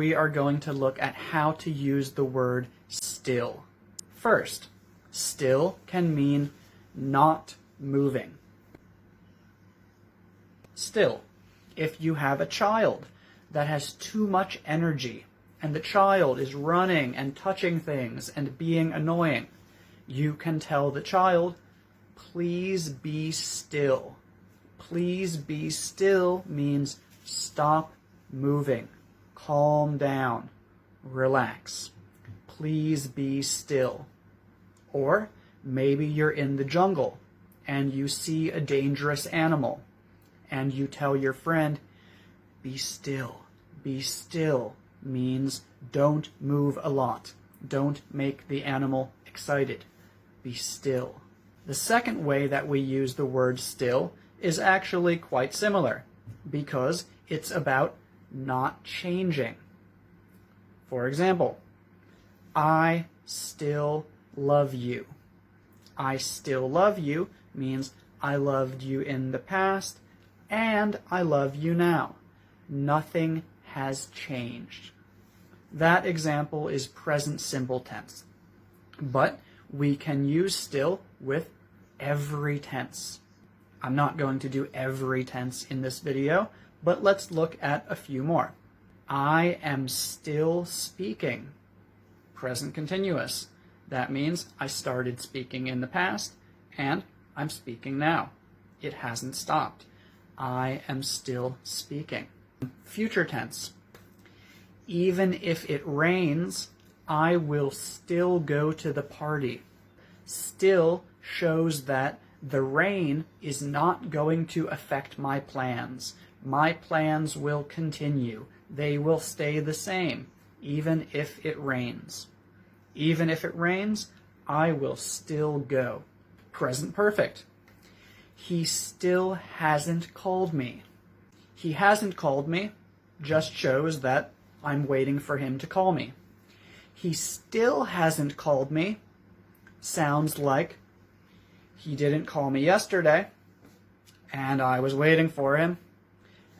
we are going to look at how to use the word still. First, still can mean not moving. Still, if you have a child that has too much energy and the child is running and touching things and being annoying, you can tell the child, please be still. Please be still means stop moving, calm down, relax. Please be still. Or maybe you're in the jungle and you see a dangerous animal and you tell your friend, be still. Be still means don't move a lot. Don't make the animal excited. Be still. The second way that we use the word still is actually quite similar because it's about not changing. For example, I still love you. I still love you means I loved you in the past and I love you now. Nothing has changed. That example is present simple tense, but we can use still with every tense. I'm not going to do every tense in this video, but let's look at a few more. I am still speaking. Present continuous. That means I started speaking in the past and I'm speaking now. It hasn't stopped. I am still speaking. Future tense. Even if it rains, I will still go to the party. Still shows that the rain is not going to affect my plans. My plans will continue. They will stay the same, even if it rains. Even if it rains, I will still go. Present perfect. He still hasn't called me. He hasn't called me just shows that I'm waiting for him to call me. He still hasn't called me sounds like he didn't call me yesterday, and I was waiting for him,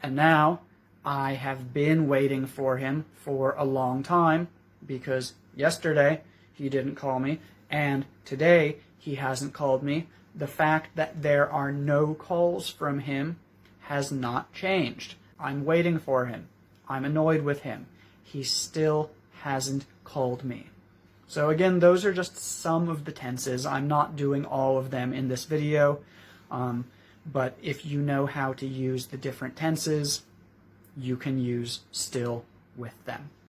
and now I have been waiting for him for a long time because yesterday he didn't call me, and today he hasn't called me. The fact that there are no calls from him has not changed. I'm waiting for him. I'm annoyed with him. He still hasn't called me. So again, those are just some of the tenses. I'm not doing all of them in this video, but if you know how to use the different tenses, you can use still with them.